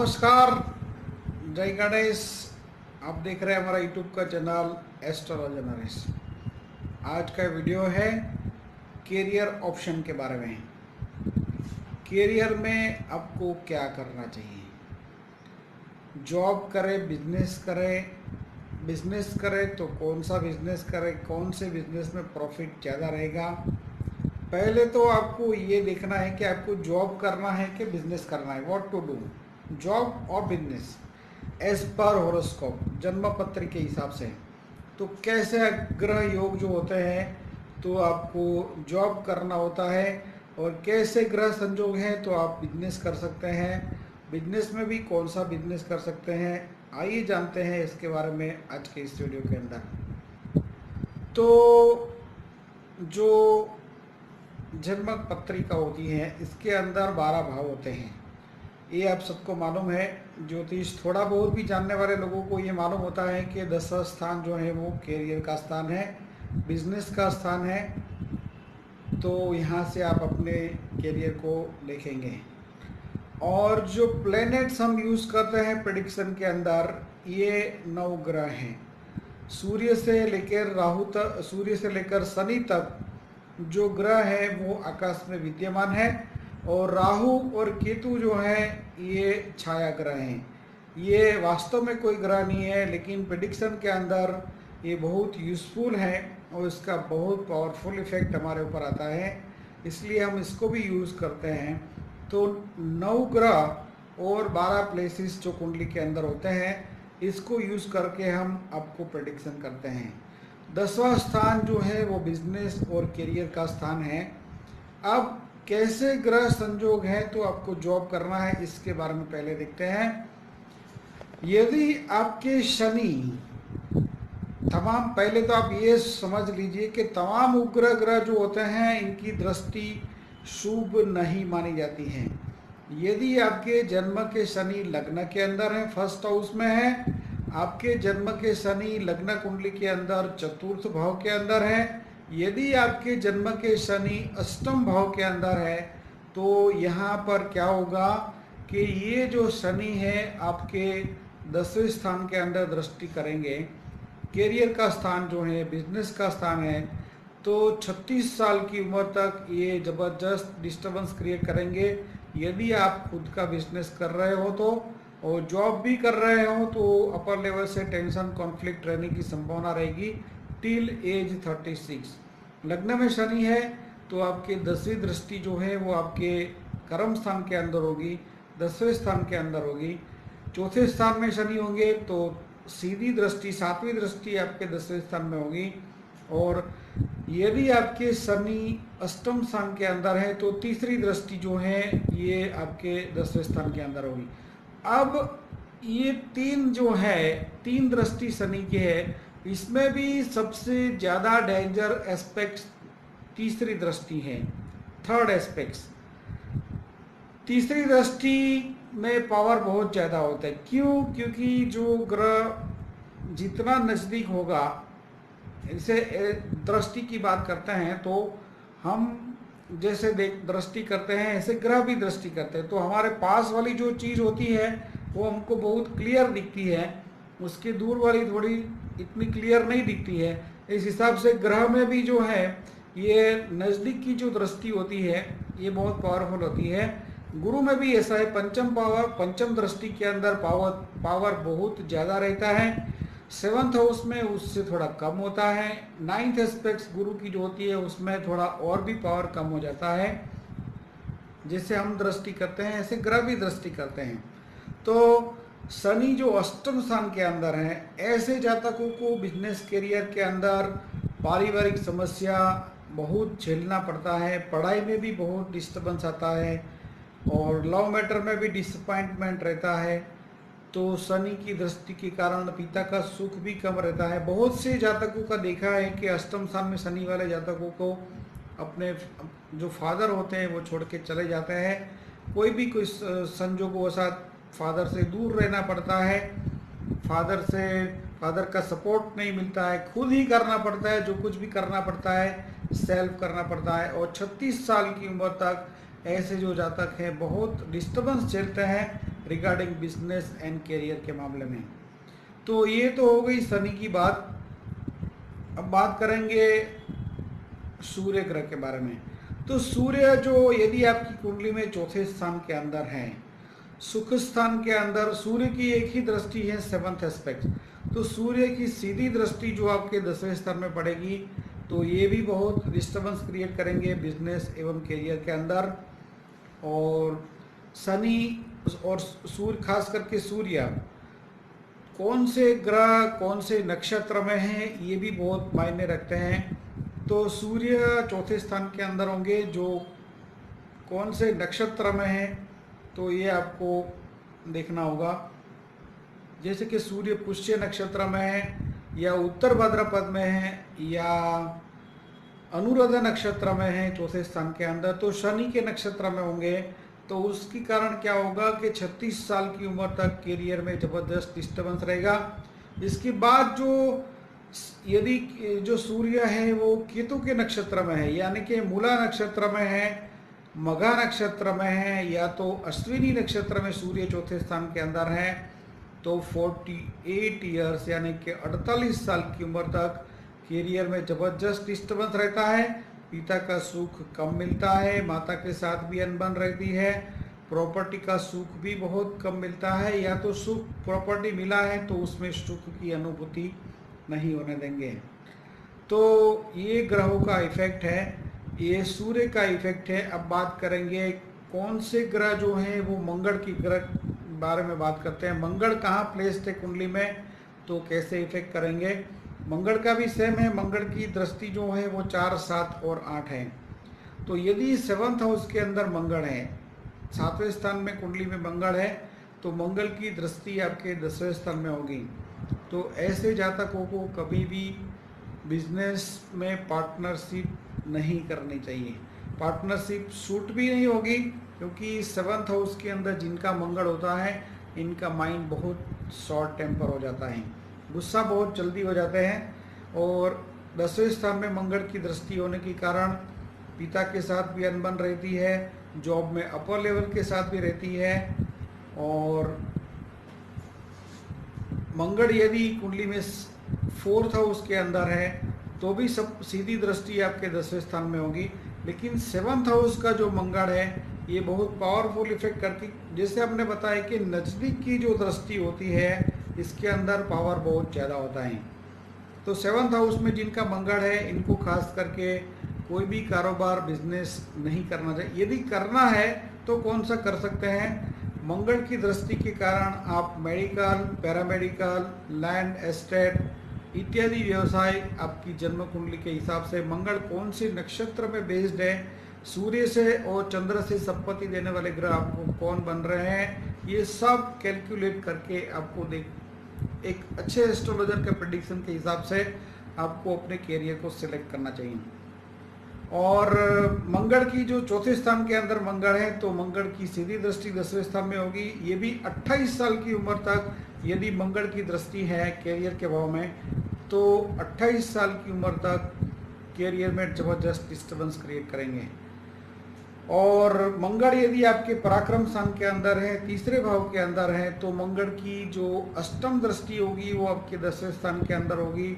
नमस्कार, जय गणेश। आप देख रहे हैं हमारा यूट्यूब का चैनल एस्ट्रोलॉजी नरेश। आज का वीडियो है कैरियर ऑप्शन के बारे में। कैरियर में आपको क्या करना चाहिए, जॉब करें, बिजनेस करें तो कौन सा बिजनेस करें, कौन से बिजनेस में प्रॉफिट ज़्यादा रहेगा। पहले तो आपको ये देखना है कि आपको जॉब करना है कि बिजनेस करना है। व्हाट टू डू, जॉब और बिजनेस एज पर होरोस्कोप, जन्म पत्र के हिसाब से। तो कैसे ग्रह योग जो होते हैं तो आपको जॉब करना होता है, और कैसे ग्रह संयोग हैं तो आप बिजनेस कर सकते हैं। बिजनेस में भी कौन सा बिजनेस कर सकते हैं, आइए जानते हैं इसके बारे में आज के इस वीडियो के अंदर। तो जो जन्म पत्रिका होती है इसके अंदर 12 भाव होते हैं, ये आप सबको मालूम है। ज्योतिष थोड़ा बहुत भी जानने वाले लोगों को ये मालूम होता है कि 10वां स्थान जो है वो कैरियर का स्थान है, बिजनेस का स्थान है। तो यहाँ से आप अपने कैरियर को लिखेंगे। और जो प्लैनेट्स हम यूज़ करते हैं प्रेडिक्शन के अंदर, ये 9 ग्रह हैं। सूर्य से लेकर शनि तक जो ग्रह है वो आकाश में विद्यमान है, और राहु और केतु जो है ये छाया ग्रह हैं। ये वास्तव में कोई ग्रह नहीं है, लेकिन प्रेडिक्शन के अंदर ये बहुत यूज़फुल है और इसका बहुत पावरफुल इफेक्ट हमारे ऊपर आता है, इसलिए हम इसको भी यूज़ करते हैं। तो 9 ग्रह और 12 प्लेसेस जो कुंडली के अंदर होते हैं, इसको यूज़ करके हम आपको प्रेडिक्शन करते हैं। 10वां स्थान जो है वो बिजनेस और करियर का स्थान है। अब कैसे ग्रह संयोग है तो आपको जॉब करना है, इसके बारे में पहले देखते हैं। यदि आपके शनि पहले तो आप ये समझ लीजिए कि तमाम उग्र ग्रह जो होते हैं इनकी दृष्टि शुभ नहीं मानी जाती है। यदि आपके जन्म के शनि लग्न के अंदर है, फर्स्ट हाउस में है, आपके जन्म के शनि लग्न कुंडली के अंदर चतुर्थ भाव के अंदर है, यदि आपके जन्म के शनि अष्टम भाव के अंदर है, तो यहाँ पर क्या होगा कि ये जो शनि है आपके 10वें स्थान के अंदर दृष्टि करेंगे। कैरियर का स्थान जो है, बिजनेस का स्थान है, तो 36 साल की उम्र तक ये ज़बरदस्त डिस्टर्बेंस क्रिएट करेंगे। यदि आप खुद का बिजनेस कर रहे हो तो, और जॉब भी कर रहे हो तो अपर लेवल से टेंशन कॉन्फ्लिक्ट रहने की संभावना रहेगी टिल एज 36। लग्न में शनि है तो आपके 10वीं दृष्टि जो है वो आपके कर्म स्थान के अंदर होगी, 10वें स्थान के अंदर होगी। चौथे स्थान में शनि होंगे तो सीधी दृष्टि, 7वीं दृष्टि आपके 10वें स्थान में होगी। और यदि आपके शनि अष्टम स्थान के अंदर है तो तीसरी दृष्टि जो है ये आपके 10वें स्थान के अंदर होगी। अब ये 3 जो है, 3 दृष्टि शनि की है, इसमें भी सबसे ज़्यादा डेंजर एस्पेक्ट तीसरी दृष्टि है, थर्ड एस्पेक्ट। तीसरी दृष्टि में पावर बहुत ज़्यादा होता है। क्यों? क्योंकि जो ग्रह जितना नज़दीक होगा, इसे दृष्टि की बात करते हैं तो हम जैसे दृष्टि करते हैं ऐसे ग्रह भी दृष्टि करते हैं, तो हमारे पास वाली जो चीज़ होती है वो हमको बहुत क्लियर दिखती है, उसके दूर वाली थोड़ी इतनी क्लियर नहीं दिखती है। इस हिसाब से ग्रह में भी जो है ये नज़दीक की जो दृष्टि होती है ये बहुत पावरफुल होती है। गुरु में भी ऐसा है, पंचम दृष्टि के अंदर पावर बहुत ज़्यादा रहता है। 7th हाउस में उससे थोड़ा कम होता है। 9th एस्पेक्ट्स गुरु की जो होती है उसमें थोड़ा और भी पावर कम हो जाता है। जैसे हम दृष्टि करते हैं ऐसे ग्रह भी दृष्टि करते हैं। तो शनि जो अष्टम स्थान के अंदर है, ऐसे जातकों को बिजनेस करियर के अंदर पारिवारिक समस्या बहुत झेलना पड़ता है, पढ़ाई में भी बहुत डिस्टर्बेंस आता है, और लव मैटर में भी डिसअपॉइंटमेंट रहता है। तो शनि की दृष्टि के कारण पिता का सुख भी कम रहता है। बहुत से जातकों का देखा है कि अष्टम स्थान में शनि वाले जातकों को अपने जो फादर होते हैं वो छोड़ के चले जाते हैं। कोई संजोगवशात फादर से दूर रहना पड़ता है, फादर का सपोर्ट नहीं मिलता है, खुद ही करना पड़ता है, जो कुछ भी करना पड़ता है सेल्फ करना पड़ता है। और 36 साल की उम्र तक ऐसे जो जातक हैं बहुत डिस्टर्बेंस झेलते हैं, रिगार्डिंग बिजनेस एंड करियर के मामले में। तो ये तो हो गई शनि की बात। अब बात करेंगे सूर्य ग्रह के बारे में। तो सूर्य जो यदि आपकी कुंडली में चौथे स्थान के अंदर है, सुख स्थान के अंदर, सूर्य की एक ही दृष्टि है 7th एस्पेक्ट, तो सूर्य की सीधी दृष्टि जो आपके 10वें स्थान में पड़ेगी, तो ये भी बहुत डिस्टर्बेंस क्रिएट करेंगे बिजनेस एवं करियर के अंदर। और शनि और सूर्य, खास करके सूर्य कौन से ग्रह कौन से नक्षत्र में हैं, ये भी बहुत मायने रखते हैं। तो सूर्य चौथे स्थान के अंदर होंगे, जो कौन से नक्षत्र में हैं तो ये आपको देखना होगा। जैसे कि सूर्य पुष्य नक्षत्र में है, या उत्तर भाद्रपद में है, या अनुराधा नक्षत्र में है चौथे स्थान के अंदर, तो शनि के नक्षत्र में होंगे। तो उसके कारण क्या होगा कि 36 साल की उम्र तक करियर में ज़बरदस्त डिस्टर्बेंस रहेगा। इसके बाद यदि जो सूर्य है वो केतु के नक्षत्र में है, यानी कि मूला नक्षत्र में है, मघा नक्षत्र में है, या तो अश्विनी नक्षत्र में सूर्य चौथे स्थान के अंदर है, तो 48 ईयर्स यानी कि 48 साल की उम्र तक करियर में ज़बरदस्त डिस्टर्बेंस रहता है। पिता का सुख कम मिलता है, माता के साथ भी अनबन रहती है, प्रॉपर्टी का सुख भी बहुत कम मिलता है, या तो सुख प्रॉपर्टी मिला है तो उसमें सुख की अनुभूति नहीं होने देंगे। तो ये ग्रहों का इफेक्ट है, ये सूर्य का इफेक्ट है। अब बात करेंगे कौन से ग्रह जो हैं, वो मंगल की ग्रह बारे में बात करते हैं। मंगल कहाँ प्लेस्ड है कुंडली में, तो कैसे इफेक्ट करेंगे। मंगल का भी सेम है, मंगल की दृष्टि जो है वो 4, 7 और 8 है। तो यदि 7th हाउस के अंदर मंगल है, 7वें स्थान में कुंडली में मंगल है, तो मंगल की दृष्टि आपके 10वें स्थान में होगी। तो ऐसे जातकों को कभी भी बिजनेस में पार्टनरशिप नहीं करनी चाहिए। पार्टनरशिप सूट भी नहीं होगी, क्योंकि 7th हाउस के अंदर जिनका मंगल होता है, इनका माइंड बहुत शॉर्ट टेम्पर हो जाता है, गुस्सा बहुत जल्दी हो जाते हैं। और 10वें स्थान में मंगल की दृष्टि होने के कारण पिता के साथ भी अनबन रहती है, जॉब में अपर लेवल के साथ भी रहती है। और मंगल यदि कुंडली में 4th हाउस के अंदर है, तो भी सब सीधी दृष्टि आपके 10वें स्थान में होगी। लेकिन 7th हाउस का जो मंगल है, ये बहुत पावरफुल इफेक्ट करती, जैसे हमने बताया कि नज़दीक की जो दृष्टि होती है, इसके अंदर पावर बहुत ज़्यादा होता है। तो 7th हाउस में जिनका मंगल है, इनको खास करके कोई भी कारोबार बिजनेस नहीं करना चाहिए। यदि करना है तो कौन सा कर सकते हैं, मंगल की दृष्टि के कारण आप मेडिकल, पैरामेडिकल, लैंड एस्टेट इत्यादि व्यवसाय आपकी जन्म कुंडली के हिसाब से मंगल कौन से नक्षत्र में बेस्ड है, सूर्य से और चंद्र से संपत्ति देने वाले ग्रह आपको कौन बन रहे हैं, ये सब कैलकुलेट करके आपको एक अच्छे एस्ट्रोलॉजर के प्रेडिक्शन के हिसाब से आपको अपने कैरियर को सिलेक्ट करना चाहिए। और मंगल की जो चौथे स्थान के अंदर मंगल है, तो मंगल की सीधी दृष्टि 10वें स्थान में होगी। ये भी 28 साल की उम्र तक यदि मंगल की दृष्टि है कैरियर के भाव में, तो 28 साल की उम्र तक कैरियर में जबरदस्त डिस्टर्बेंस क्रिएट करेंगे। और मंगल यदि आपके पराक्रम स्थान के अंदर है, तीसरे भाव के अंदर है, तो मंगल की जो अष्टम दृष्टि होगी वो आपके 10वें स्थान के अंदर होगी।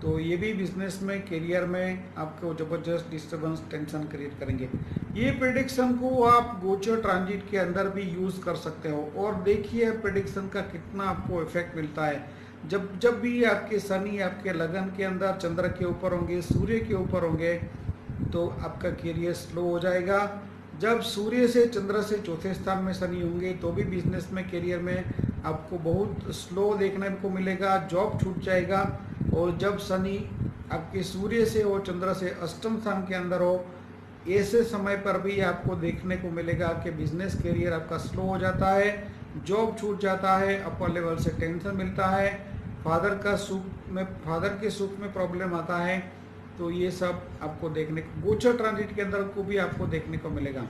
तो ये भी बिजनेस में, करियर में आपको ज़बरदस्त डिस्टर्बेंस, टेंशन क्रिएट करेंगे। ये प्रेडिक्शन को आप गोचर ट्रांजिट के अंदर भी यूज़ कर सकते हो, और देखिए प्रेडिक्शन का कितना आपको इफेक्ट मिलता है। जब भी आपके शनि आपके लगन के अंदर चंद्र के ऊपर होंगे, सूर्य के ऊपर होंगे, तो आपका करियर स्लो हो जाएगा। जब सूर्य से चंद्र से चौथे स्थान में शनि होंगे, तो भी बिजनेस में, करियर में आपको बहुत स्लो देखने को मिलेगा, जॉब छूट जाएगा। और जब शनि आपके सूर्य से और चंद्र से अष्टम स्थान के अंदर हो, ऐसे समय पर भी आपको देखने को मिलेगा कि बिजनेस करियर आपका स्लो हो जाता है, जॉब छूट जाता है, अपर लेवल से टेंशन मिलता है, फादर के सुख में प्रॉब्लम आता है। तो ये सब आपको देखने को गोचर ट्रांजिट के अंदर को भी आपको देखने को मिलेगा।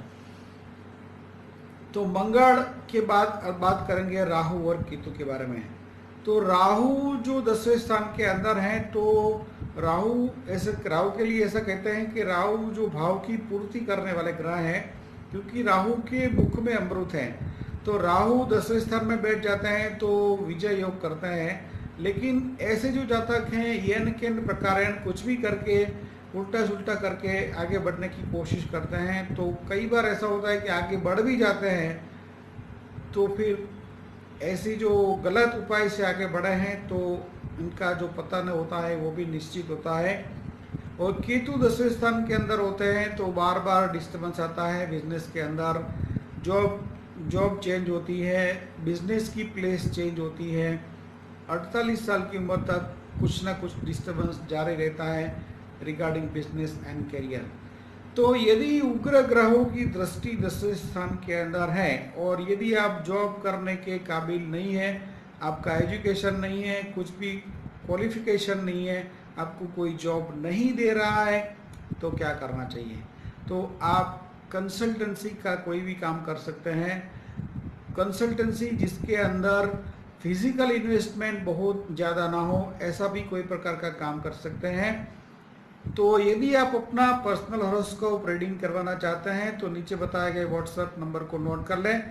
तो मंगल के बाद अब बात करेंगे राहु और केतु के बारे में। तो राहु जो 10वें स्थान के अंदर हैं, तो राहु के लिए ऐसा कहते हैं कि राहु जो भाव की पूर्ति करने वाले ग्रह हैं, क्योंकि राहु के मुख में अमृत है। तो राहु 10वें स्थान में बैठ जाते हैं तो विजय योग करते हैं। लेकिन ऐसे जो जातक हैं यन केन प्रकारेण कुछ भी करके उल्टा सुल्टा करके आगे बढ़ने की कोशिश करते हैं, तो कई बार ऐसा होता है कि आगे बढ़ भी जाते हैं तो फिर ऐसी जो गलत उपाय से आगे बढ़े हैं तो इनका जो पतन होता है वो भी निश्चित होता है। और केतु 10वें स्थान के अंदर होते हैं तो बार बार डिस्टर्बेंस आता है बिजनेस के अंदर, जॉब चेंज होती है, बिजनेस की प्लेस चेंज होती है। 48 साल की उम्र तक कुछ ना कुछ डिस्टर्बेंस जारी रहता है रिगार्डिंग बिजनेस एंड करियर। तो यदि उग्र ग्रहों की दृष्टि 10वें स्थान के अंदर है और यदि आप जॉब करने के काबिल नहीं है, आपका एजुकेशन नहीं है, कुछ भी क्वालिफिकेशन नहीं है, आपको कोई जॉब नहीं दे रहा है, तो क्या करना चाहिए? तो आप कंसल्टेंसी का कोई भी काम कर सकते हैं। कंसल्टेंसी जिसके अंदर फिजिकल इन्वेस्टमेंट बहुत ज़्यादा ना हो, ऐसा भी कोई प्रकार का काम कर सकते हैं। तो यदि आप अपना पर्सनल हॉरोस्कोप रीडिंग करवाना चाहते हैं तो नीचे बताए गए व्हाट्सएप नंबर को नोट कर लें।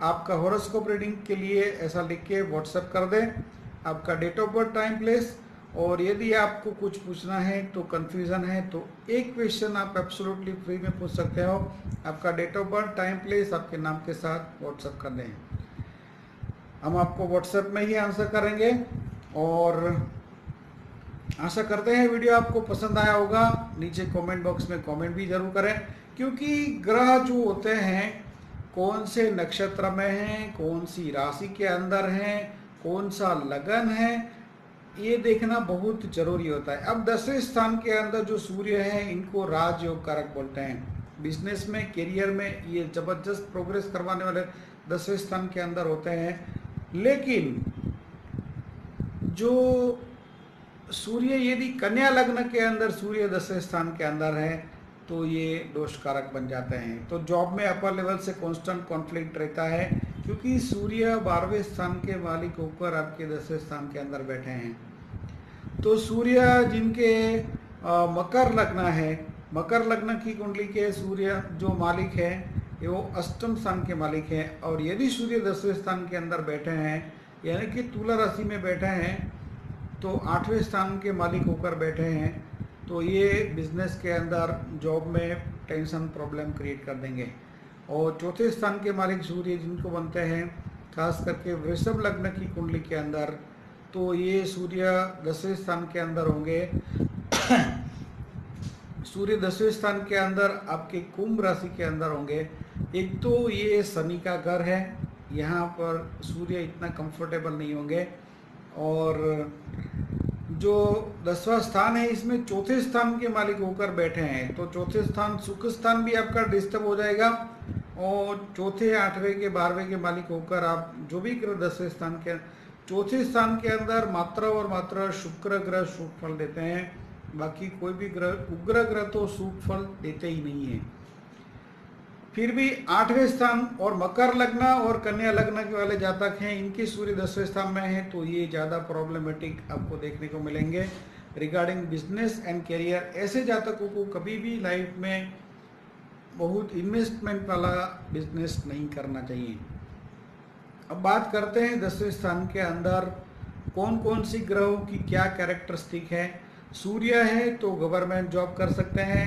आपका हॉरोस्कोप रीडिंग के लिए ऐसा लिख के व्हाट्सएप कर दें, आपका date of birth, time, place. और यदि आपको कुछ पूछना है तो कन्फ्यूज़न है तो एक क्वेश्चन आप एब्सोल्युटली फ्री में पूछ सकते हो। आपका date of birth, time, place आपके नाम के साथ व्हाट्सएप कर दें, हम आपको व्हाट्सएप में ही आंसर करेंगे। और आशा करते हैं वीडियो आपको पसंद आया होगा। नीचे कमेंट बॉक्स में कमेंट भी जरूर करें, क्योंकि ग्रह जो होते हैं कौन से नक्षत्र में हैं, कौन सी राशि के अंदर हैं, कौन सा लगन है, ये देखना बहुत जरूरी होता है। अब 10वें स्थान के अंदर जो सूर्य है इनको राजयोग कारक बोलते हैं। बिजनेस में, करियर में ये जबरदस्त प्रोग्रेस करवाने वाले 10वें स्थान के अंदर होते हैं। लेकिन जो सूर्य यदि कन्या लग्न के अंदर सूर्य 10वें स्थान के अंदर है तो ये दोष कारक बन जाते हैं। तो जॉब में अपर लेवल से कांस्टेंट कॉन्फ्लिक्ट रहता है, क्योंकि सूर्य 12वें स्थान के मालिक होकर आपके 10वें स्थान के अंदर बैठे हैं। तो सूर्य जिनके मकर लग्न है, मकर लग्न की कुंडली के सूर्य जो मालिक है वो अष्टम स्थान के मालिक हैं। और यदि सूर्य 10वें स्थान के अंदर बैठे हैं यानी कि तुला राशि में बैठे हैं तो 8वें स्थान के मालिक होकर बैठे हैं, तो ये बिजनेस के अंदर, जॉब में टेंशन, प्रॉब्लम क्रिएट कर देंगे। और चौथे स्थान के मालिक सूर्य जिनको बनते हैं खास करके वृषभ लग्न की कुंडली के अंदर, तो ये सूर्य 10वें स्थान के अंदर होंगे। सूर्य 10वें स्थान के अंदर आपके कुंभ राशि के अंदर होंगे। एक तो ये शनि का घर है, यहाँ पर सूर्य इतना कंफर्टेबल नहीं होंगे। और जो 10वां स्थान है इसमें चौथे स्थान के मालिक होकर बैठे हैं, तो चौथे स्थान सुख स्थान भी आपका डिस्टर्ब हो जाएगा। और चौथे, 8वें के 12वें के मालिक होकर आप जो भी ग्रह 10वें स्थान के, चौथे स्थान के अंदर मात्र और मात्र शुक्र ग्रह शुभ फल देते हैं, बाकी कोई भी ग्रह, उग्र ग्रह तो शुभ फल देते ही नहीं है। फिर भी 8वें स्थान और मकर लग्न और कन्या लग्न के वाले जातक हैं, इनके सूर्य 10वें स्थान में है, तो ये ज़्यादा प्रॉब्लमेटिक आपको देखने को मिलेंगे रिगार्डिंग बिजनेस एंड करियर। ऐसे जातकों को कभी भी लाइफ में बहुत इन्वेस्टमेंट वाला बिजनेस नहीं करना चाहिए। अब बात करते हैं 10वें स्थान के अंदर कौन कौन सी ग्रहों की क्या कैरेक्टरिस्टिक है। सूर्य है तो गवर्नमेंट जॉब कर सकते हैं,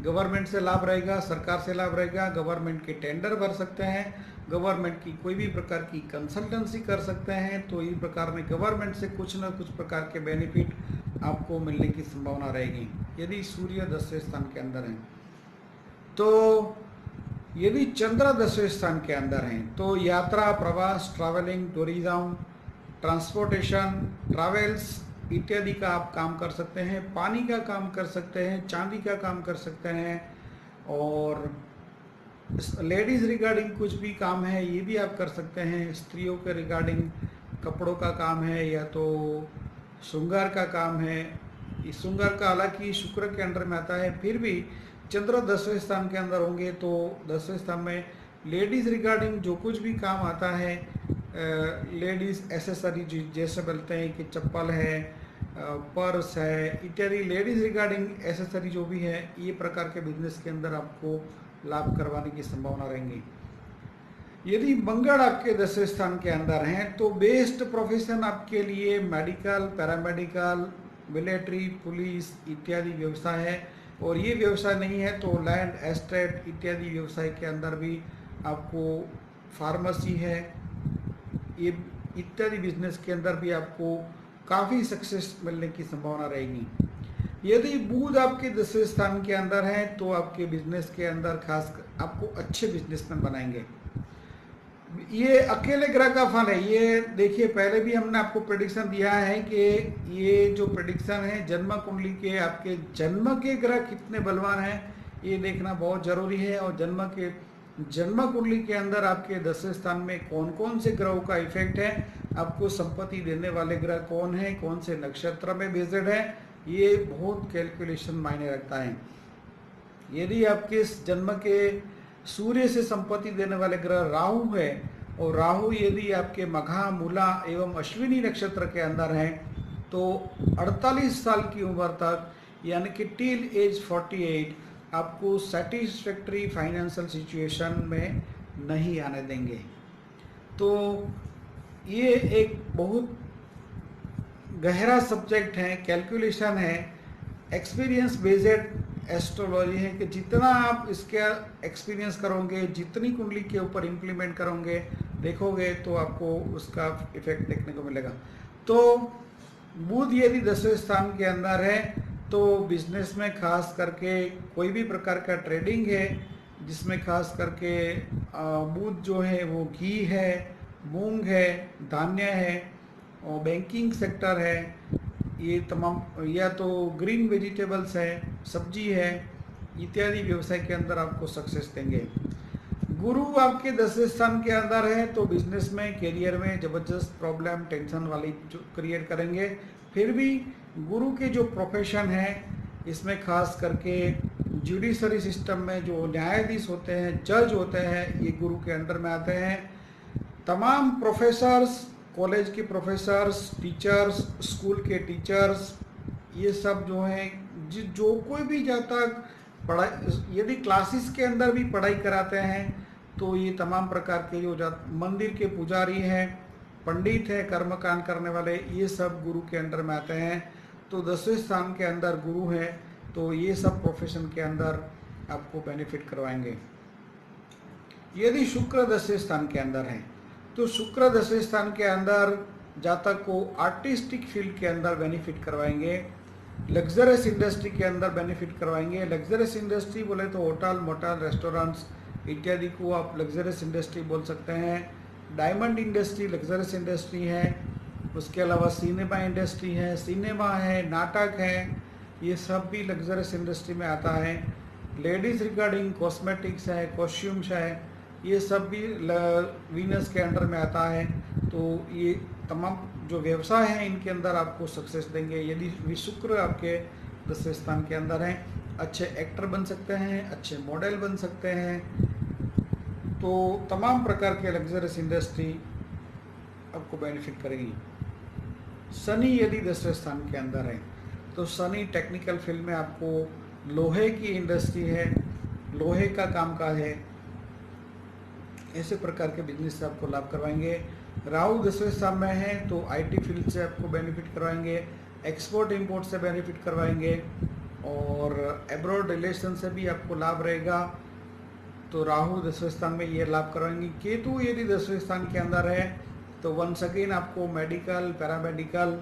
गवर्नमेंट से लाभ रहेगा, सरकार से लाभ रहेगा, गवर्नमेंट के टेंडर भर सकते हैं, गवर्नमेंट की कोई भी प्रकार की कंसल्टेंसी कर सकते हैं। तो इस प्रकार में गवर्नमेंट से कुछ न कुछ प्रकार के बेनिफिट आपको मिलने की संभावना रहेगी यदि सूर्य 10वें स्थान के अंदर हैं। तो यदि चंद्र 10वें स्थान के अंदर हैं तो यात्रा, प्रवास, ट्रैवलिंग, टूरिज्म, ट्रांसपोर्टेशन, ट्रैवल्स इत्यादि का आप काम कर सकते हैं। पानी का काम कर सकते हैं, चांदी का काम कर सकते हैं, और लेडीज़ रिगार्डिंग कुछ भी काम है ये भी आप कर सकते हैं। स्त्रियों के रिगार्डिंग कपड़ों का काम है या तो श्रृंगार का काम है, इस श्रृंगार का हालांकि शुक्र के अंडर में आता है, फिर भी चंद्र 10वें स्थान के अंदर होंगे तो 10वें स्थान में लेडीज़ रिगार्डिंग जो कुछ भी काम आता है, लेडीज़ एसेसरी जैसे बोलते हैं कि चप्पल है, पर्स है इत्यादि, लेडीज़ रिगार्डिंग एसेसरी जो भी है, ये प्रकार के बिजनेस के अंदर आपको लाभ करवाने की संभावना रहेंगी। यदि मंगल आपके 10वें स्थान के अंदर हैं तो बेस्ट प्रोफेशन आपके लिए मेडिकल, पैरामेडिकल, मिलिट्री, पुलिस इत्यादि व्यवसाय है। और ये व्यवसाय नहीं है तो लैंड एस्टेट इत्यादि व्यवसाय के अंदर भी आपको, फार्मेसी है, ये इत्यादि बिजनेस के अंदर भी आपको काफ़ी सक्सेस मिलने की संभावना रहेगी। यदि बुध आपके 10वें स्थान के अंदर है तो आपके बिजनेस के अंदर खास आपको अच्छे बिजनेसमैन बनाएंगे। ये अकेले ग्रह का फल है। ये देखिए, पहले भी हमने आपको प्रेडिक्शन दिया है कि ये जो प्रेडिक्शन है जन्म कुंडली के, आपके जन्म के ग्रह कितने बलवान हैं ये देखना बहुत जरूरी है। और जन्म कुंडली के अंदर आपके 10वें स्थान में कौन कौन से ग्रहों का इफेक्ट है, आपको संपत्ति देने वाले ग्रह कौन है, कौन से नक्षत्र में बेस्ड है, ये बहुत कैलकुलेशन मायने रखता है। यदि आपके जन्म के सूर्य से संपत्ति देने वाले ग्रह राहु है और राहु यदि आपके मघा, मूला एवं अश्विनी नक्षत्र के अंदर है तो 48 साल की उम्र तक यानी कि टिल एज 48 आपको सेटिस्फैक्ट्री फाइनेंशियल सिचुएशन में नहीं आने देंगे। तो ये एक बहुत गहरा सब्जेक्ट है, कैलकुलेशन है, एक्सपीरियंस बेस्ड एस्ट्रोलॉजी है कि जितना आप इसके एक्सपीरियंस करोगे, जितनी कुंडली के ऊपर इम्प्लीमेंट करोगे, देखोगे तो आपको उसका इफेक्ट देखने को मिलेगा। तो बुध यदि 10वें स्थान के अंदर है तो बिजनेस में खास करके कोई भी प्रकार का ट्रेडिंग है जिसमें खास करके बुध जो है वो घी है, मूंग है, धान्य है और बैंकिंग सेक्टर है, ये तमाम, या तो ग्रीन वेजिटेबल्स है, सब्जी है, इत्यादि व्यवसाय के अंदर आपको सक्सेस देंगे। गुरु आपके 10वें स्थान के अंदर है तो बिजनेस में, करियर में ज़बरदस्त प्रॉब्लम, टेंशन वाली क्रिएट करेंगे। फिर भी गुरु के जो प्रोफेशन है इसमें खास करके जुडिशरी सिस्टम में जो न्यायाधीश होते हैं, जज होते हैं, ये गुरु के अंडर में आते हैं। तमाम प्रोफेसर्स, कॉलेज के प्रोफेसर्स, टीचर्स, स्कूल के टीचर्स, ये सब जो हैं, जो कोई भी जब तक पढ़ाई, यदि क्लासेस के अंदर भी पढ़ाई कराते हैं तो ये तमाम प्रकार के जो मंदिर के पुजारी हैं, पंडित है, कर्मकांड करने वाले, ये सब गुरु के अंडर में आते हैं। तो 10वें स्थान के अंदर गुरु है तो ये सब प्रोफेशन के अंदर आपको बेनिफिट करवाएंगे। यदि शुक्र 10वें स्थान के अंदर है तो शुक्र 10वें स्थान के अंदर जातक को आर्टिस्टिक फील्ड के अंदर बेनिफिट करवाएंगे, लग्जरियस इंडस्ट्री के अंदर बेनिफिट करवाएंगे। लग्जरियस इंडस्ट्री बोले तो होटल, मोटल, रेस्टोरेंट्स इत्यादि को आप लग्जरियस इंडस्ट्री बोल सकते हैं। डायमंड इंडस्ट्री लग्जरियस इंडस्ट्री है। उसके अलावा सिनेमा इंडस्ट्री है, सिनेमा है, नाटक है, ये सब भी लग्जरियस इंडस्ट्री में आता है। लेडीज़ रिगार्डिंग कॉस्मेटिक्स है, कॉस्ट्यूम्स है, ये सब भी वीनस के अंडर में आता है। तो ये तमाम जो व्यवसाय हैं इनके अंदर आपको सक्सेस देंगे। यदि शुक्र आपके 10वें स्थान के अंदर हैं, अच्छे एक्टर बन सकते हैं, अच्छे मॉडल बन सकते हैं। तो तमाम प्रकार के लग्जरियस इंडस्ट्री आपको बेनिफिट करेगी। शनि यदि 10वें स्थान के अंदर है तो शनि टेक्निकल फील्ड में, आपको लोहे की इंडस्ट्री है, लोहे का कामकाज है, ऐसे प्रकार के बिजनेस से आपको लाभ करवाएंगे। राहु 10वें स्थान में है तो आईटी फील्ड से आपको बेनिफिट करवाएंगे, एक्सपोर्ट इंपोर्ट से बेनिफिट करवाएंगे और एब्रॉड रिलेशन से भी आपको लाभ रहेगा। तो राहु 10वें स्थान में ये लाभ करवाएंगे। केतु यदि 10वें स्थान के अंदर है तो वंस अगेन आपको मेडिकल, पैरामेडिकल,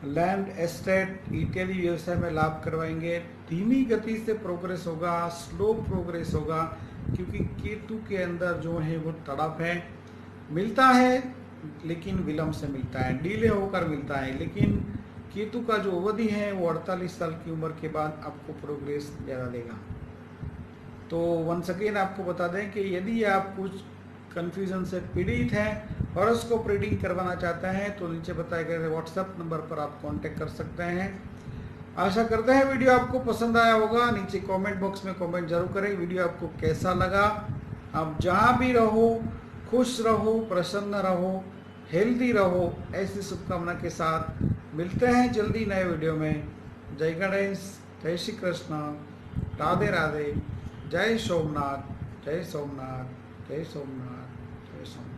लैंड एस्टेट इत्यादि व्यवसाय में लाभ करवाएंगे। धीमी गति से प्रोग्रेस होगा, स्लो प्रोग्रेस होगा, क्योंकि केतु के अंदर जो है वो तड़प है, मिलता है लेकिन विलंब से मिलता है, डिले होकर मिलता है। लेकिन केतु का जो अवधि है वो 48 साल की उम्र के बाद आपको प्रोग्रेस ज़्यादा देगा। तो वंस अगेन आपको बता दें कि यदि आप कुछ कन्फ्यूजन से पीड़ित हैं, हॉरोस्कोप रीडिंग करवाना चाहते हैं तो नीचे बताए गए व्हाट्सएप नंबर पर आप कांटेक्ट कर सकते हैं। आशा करते हैं वीडियो आपको पसंद आया होगा। नीचे कमेंट बॉक्स में कमेंट जरूर करें वीडियो आपको कैसा लगा। आप जहां भी रहो खुश रहो, प्रसन्न रहो, हेल्दी रहो, ऐसी शुभकामना के साथ मिलते हैं जल्दी नए वीडियो में। जय गणेश, जय श्री कृष्ण, राधे राधे, जय सोमनाथ, जय सोमनाथ, जय सोमनाथ। So much.